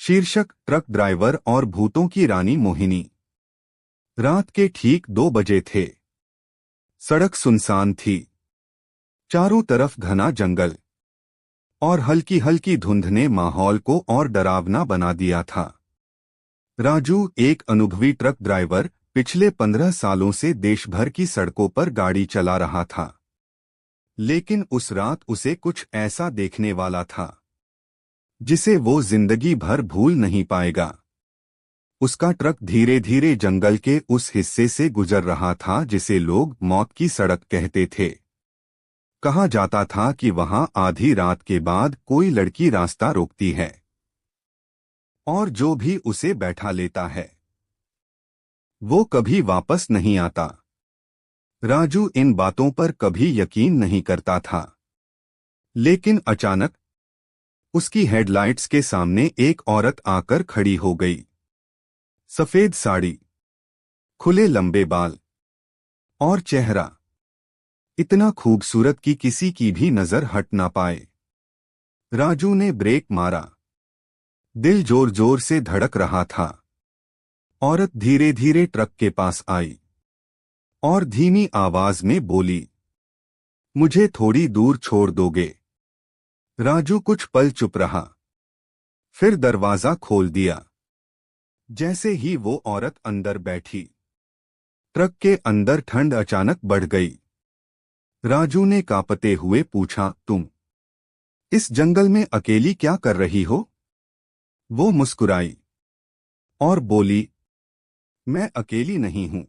शीर्षक truck driver और भूतों की रानी मोहिनी। रात के ठीक 2 बजे थे। सड़क सुनसान थी। चारों तरफ घना जंगल और हल्की हल्की धुंध ने माहौल को और डरावना बना दिया था। राजू, एक अनुभवी ट्रक ड्राइवर, पिछले 15 सालों से देश भर की सड़कों पर गाड़ी चला रहा था। लेकिन उस रात उसे कुछ ऐसा देखने वाला था जिसे वो जिंदगी भर भूल नहीं पाएगा। उसका ट्रक धीरे धीरे जंगल के उस हिस्से से गुजर रहा था जिसे लोग मौत की सड़क कहते थे। कहा जाता था कि वहां आधी रात के बाद कोई लड़की रास्ता रोकती है और जो भी उसे बैठा लेता है वो कभी वापस नहीं आता। राजू इन बातों पर कभी यकीन नहीं करता था, लेकिन अचानक उसकी हेडलाइट्स के सामने एक औरत आकर खड़ी हो गई। सफेद साड़ी, खुले लंबे बाल और चेहरा इतना खूबसूरत कि किसी की भी नजर हट ना पाए। राजू ने ब्रेक मारा। दिल जोर जोर से धड़क रहा था। औरत धीरे धीरे ट्रक के पास आई और धीमी आवाज में बोली, मुझे थोड़ी दूर छोड़ दोगे? राजू कुछ पल चुप रहा, फिर दरवाजा खोल दिया। जैसे ही वो औरत अंदर बैठी, ट्रक के अंदर ठंड अचानक बढ़ गई। राजू ने कांपते हुए पूछा, तुम इस जंगल में अकेली क्या कर रही हो? वो मुस्कुराई और बोली, मैं अकेली नहीं हूं।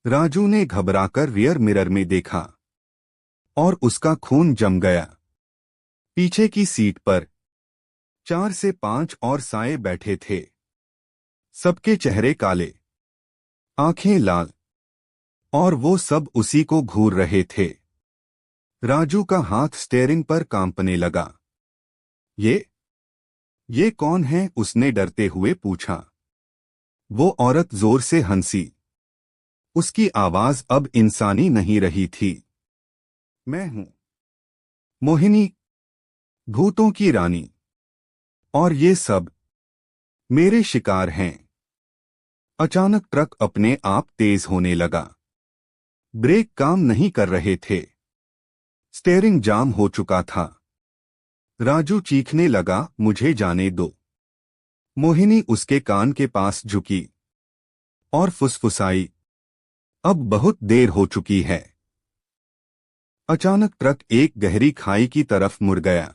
राजू ने घबराकर रियर मिरर में देखा और उसका खून जम गया। पीछे की सीट पर 4 से 5 और साए बैठे थे। सबके चेहरे काले, आंखें लाल, और वो सब उसी को घूर रहे थे। राजू का हाथ स्टीयरिंग पर कांपने लगा। ये कौन है? उसने डरते हुए पूछा। वो औरत जोर से हंसी। उसकी आवाज अब इंसानी नहीं रही थी। मैं हूं मोहिनी, भूतों की रानी, और ये सब मेरे शिकार हैं। अचानक ट्रक अपने आप तेज होने लगा। ब्रेक काम नहीं कर रहे थे। स्टीयरिंग जाम हो चुका था। राजू चीखने लगा, मुझे जाने दो। मोहिनी उसके कान के पास झुकी और फुसफुसाई, अब बहुत देर हो चुकी है। अचानक ट्रक एक गहरी खाई की तरफ मुड़ गया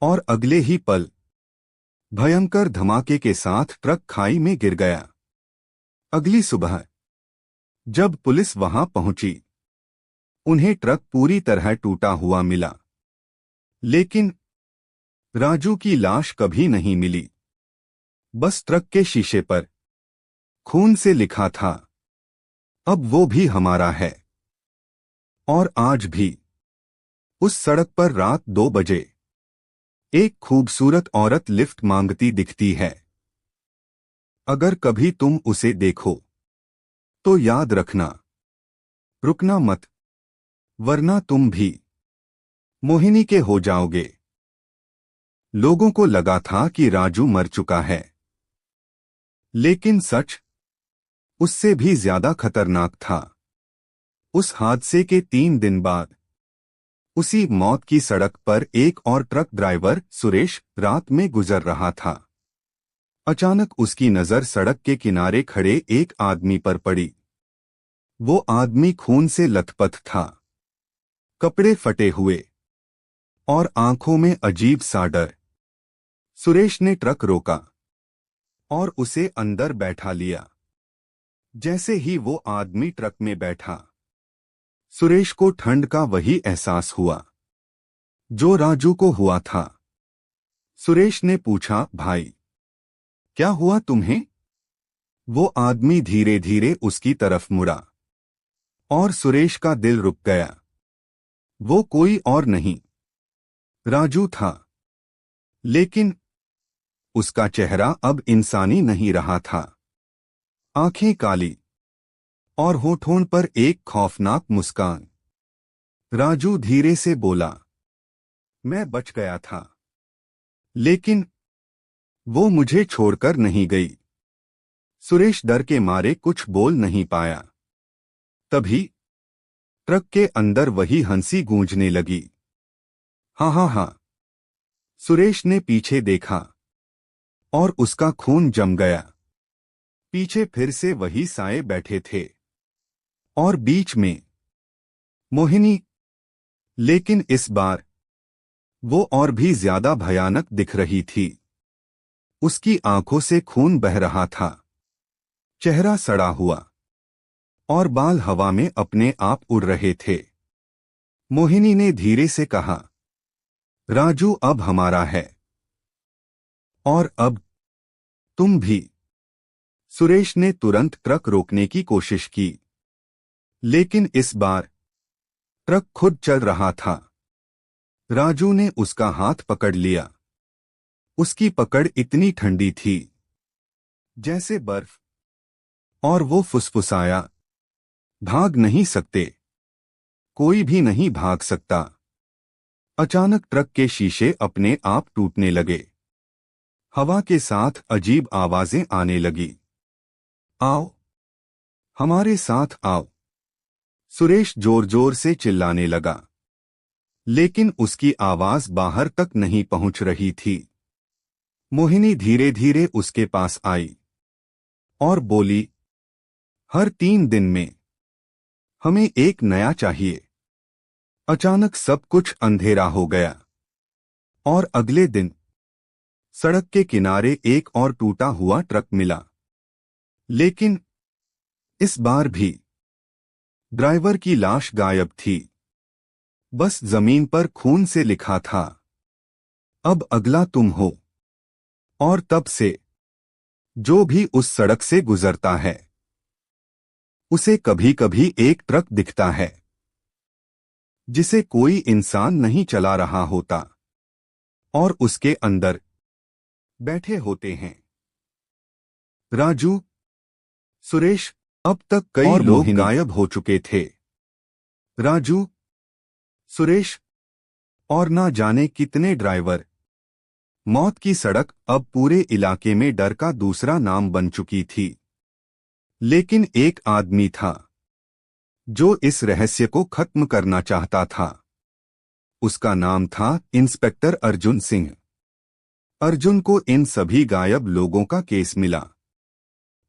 और अगले ही पल भयंकर धमाके के साथ ट्रक खाई में गिर गया। अगली सुबह जब पुलिस वहां पहुंची, उन्हें ट्रक पूरी तरह टूटा हुआ मिला, लेकिन राजू की लाश कभी नहीं मिली। बस ट्रक के शीशे पर खून से लिखा था, अब वो भी हमारा है। और आज भी उस सड़क पर रात 2 बजे एक खूबसूरत औरत लिफ्ट मांगती दिखती है। अगर कभी तुम उसे देखो तो याद रखना, रुकना मत, वरना तुम भी मोहिनी के हो जाओगे। लोगों को लगा था कि राजू मर चुका है, लेकिन सच उससे भी ज्यादा खतरनाक था। उस हादसे के 3 दिन बाद उसी मौत की सड़क पर एक और ट्रक ड्राइवर सुरेश रात में गुजर रहा था। अचानक उसकी नजर सड़क के किनारे खड़े एक आदमी पर पड़ी। वो आदमी खून से लथपथ था, कपड़े फटे हुए और आंखों में अजीब सा डर। सुरेश ने ट्रक रोका और उसे अंदर बैठा लिया। जैसे ही वो आदमी ट्रक में बैठा, सुरेश को ठंड का वही एहसास हुआ जो राजू को हुआ था। सुरेश ने पूछा, भाई क्या हुआ तुम्हें? वो आदमी धीरे धीरे उसकी तरफ मुड़ा और सुरेश का दिल रुक गया। वो कोई और नहीं, राजू था, लेकिन उसका चेहरा अब इंसानी नहीं रहा था। आंखें काली और होठों पर एक खौफनाक मुस्कान। राजू धीरे से बोला, मैं बच गया था, लेकिन वो मुझे छोड़कर नहीं गई। सुरेश डर के मारे कुछ बोल नहीं पाया। तभी ट्रक के अंदर वही हंसी गूंजने लगी। हाँ हाँ हाँ। सुरेश ने पीछे देखा और उसका खून जम गया। पीछे फिर से वही साए बैठे थे और बीच में मोहिनी, लेकिन इस बार वो और भी ज्यादा भयानक दिख रही थी। उसकी आंखों से खून बह रहा था, चेहरा सड़ा हुआ और बाल हवा में अपने आप उड़ रहे थे। मोहिनी ने धीरे से कहा, राजू अब हमारा है और अब तुम भी। सुरेश ने तुरंत ट्रक रोकने की कोशिश की, लेकिन इस बार ट्रक खुद चल रहा था। राजू ने उसका हाथ पकड़ लिया। उसकी पकड़ इतनी ठंडी थी जैसे बर्फ, और वो फुसफुसाया, भाग नहीं सकते, कोई भी नहीं भाग सकता। अचानक ट्रक के शीशे अपने आप टूटने लगे। हवा के साथ अजीब आवाजें आने लगी। आओ, हमारे साथ आओ। सुरेश जोर जोर से चिल्लाने लगा, लेकिन उसकी आवाज बाहर तक नहीं पहुंच रही थी। मोहिनी धीरे धीरे उसके पास आई और बोली, हर 3 दिन में हमें एक नया चाहिए। अचानक सब कुछ अंधेरा हो गया और अगले दिन सड़क के किनारे एक और टूटा हुआ ट्रक मिला। लेकिन इस बार भी ड्राइवर की लाश गायब थी। बस जमीन पर खून से लिखा था, अब अगला तुम हो। और तब से जो भी उस सड़क से गुजरता है, उसे कभी कभी एक ट्रक दिखता है जिसे कोई इंसान नहीं चला रहा होता और उसके अंदर बैठे होते हैं राजू, सुरेश। अब तक कई और लोग गायब हो चुके थे। राजू, सुरेश और ना जाने कितने ड्राइवर। मौत की सड़क अब पूरे इलाके में डर का दूसरा नाम बन चुकी थी। लेकिन एक आदमी था जो इस रहस्य को खत्म करना चाहता था। उसका नाम था इंस्पेक्टर अर्जुन सिंह। अर्जुन को इन सभी गायब लोगों का केस मिला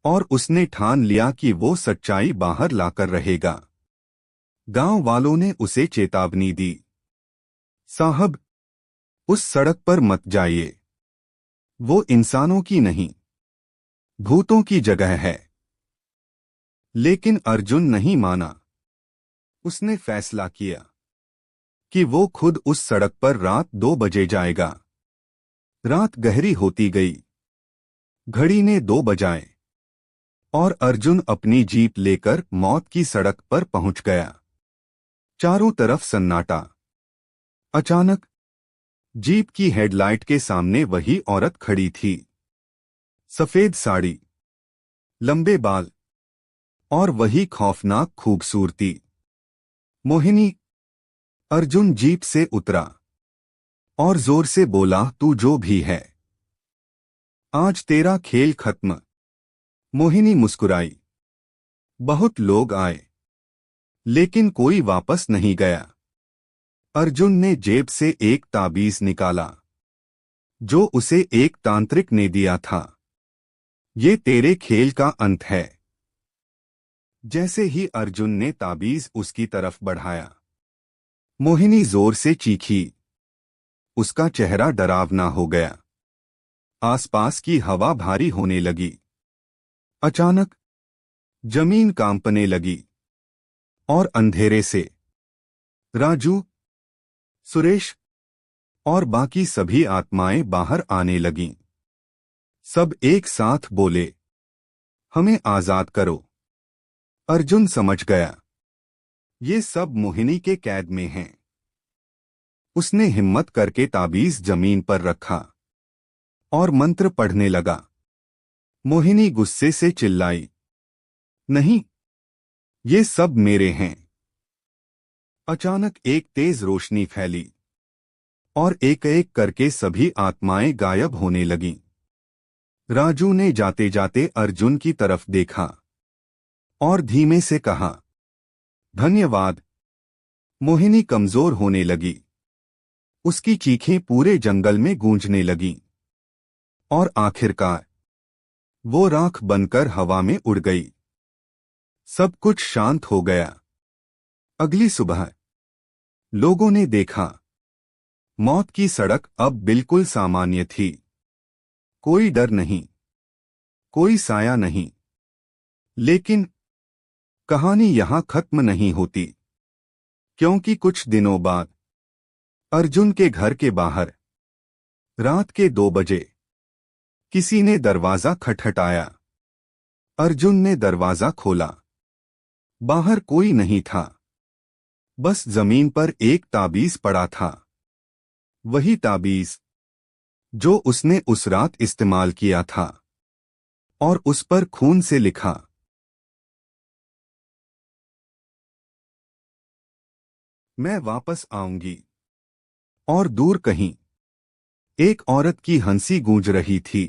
और उसने ठान लिया कि वो सच्चाई बाहर लाकर रहेगा। गांव वालों ने उसे चेतावनी दी, साहब, उस सड़क पर मत जाइए। वो इंसानों की नहीं, भूतों की जगह है। लेकिन अर्जुन नहीं माना। उसने फैसला किया कि वो खुद उस सड़क पर रात 2 बजे जाएगा। रात गहरी होती गई। घड़ी ने 2 बजाए और अर्जुन अपनी जीप लेकर मौत की सड़क पर पहुंच गया। चारों तरफ सन्नाटा। अचानक जीप की हेडलाइट के सामने वही औरत खड़ी थी। सफेद साड़ी, लंबे बाल और वही खौफनाक खूबसूरती। मोहिनी। अर्जुन जीप से उतरा और जोर से बोला, तू जो भी है, आज तेरा खेल खत्म। मोहिनी मुस्कुराई। बहुत लोग आए, लेकिन कोई वापस नहीं गया। अर्जुन ने जेब से एक ताबीज निकाला जो उसे एक तांत्रिक ने दिया था। ये तेरे खेल का अंत है। जैसे ही अर्जुन ने ताबीज उसकी तरफ बढ़ाया, मोहिनी जोर से चीखी। उसका चेहरा डरावना हो गया। आसपास की हवा भारी होने लगी। अचानक जमीन कांपने लगी और अंधेरे से राजू, सुरेश और बाकी सभी आत्माएं बाहर आने लगीं। सब एक साथ बोले, हमें आजाद करो। अर्जुन समझ गया, ये सब मोहिनी के कैद में हैं। उसने हिम्मत करके ताबीज जमीन पर रखा और मंत्र पढ़ने लगा। मोहिनी गुस्से से चिल्लाई, नहीं, ये सब मेरे हैं। अचानक एक तेज रोशनी फैली और एक एक करके सभी आत्माएं गायब होने लगीं। राजू ने जाते जाते अर्जुन की तरफ देखा और धीमे से कहा, धन्यवाद। मोहिनी कमजोर होने लगी। उसकी चीखें पूरे जंगल में गूंजने लगीं और आखिरकार वो राख बनकर हवा में उड़ गई। सब कुछ शांत हो गया। अगली सुबह लोगों ने देखा, मौत की सड़क अब बिल्कुल सामान्य थी। कोई डर नहीं, कोई साया नहीं। लेकिन कहानी यहां खत्म नहीं होती, क्योंकि कुछ दिनों बाद अर्जुन के घर के बाहर रात के 2 बजे किसी ने दरवाजा खटखटाया। अर्जुन ने दरवाजा खोला। बाहर कोई नहीं था, बस जमीन पर एक ताबीज पड़ा था। वही ताबीज जो उसने उस रात इस्तेमाल किया था, और उस पर खून से लिखा, मैं वापस आऊंगी। और दूर कहीं एक औरत की हंसी गूंज रही थी।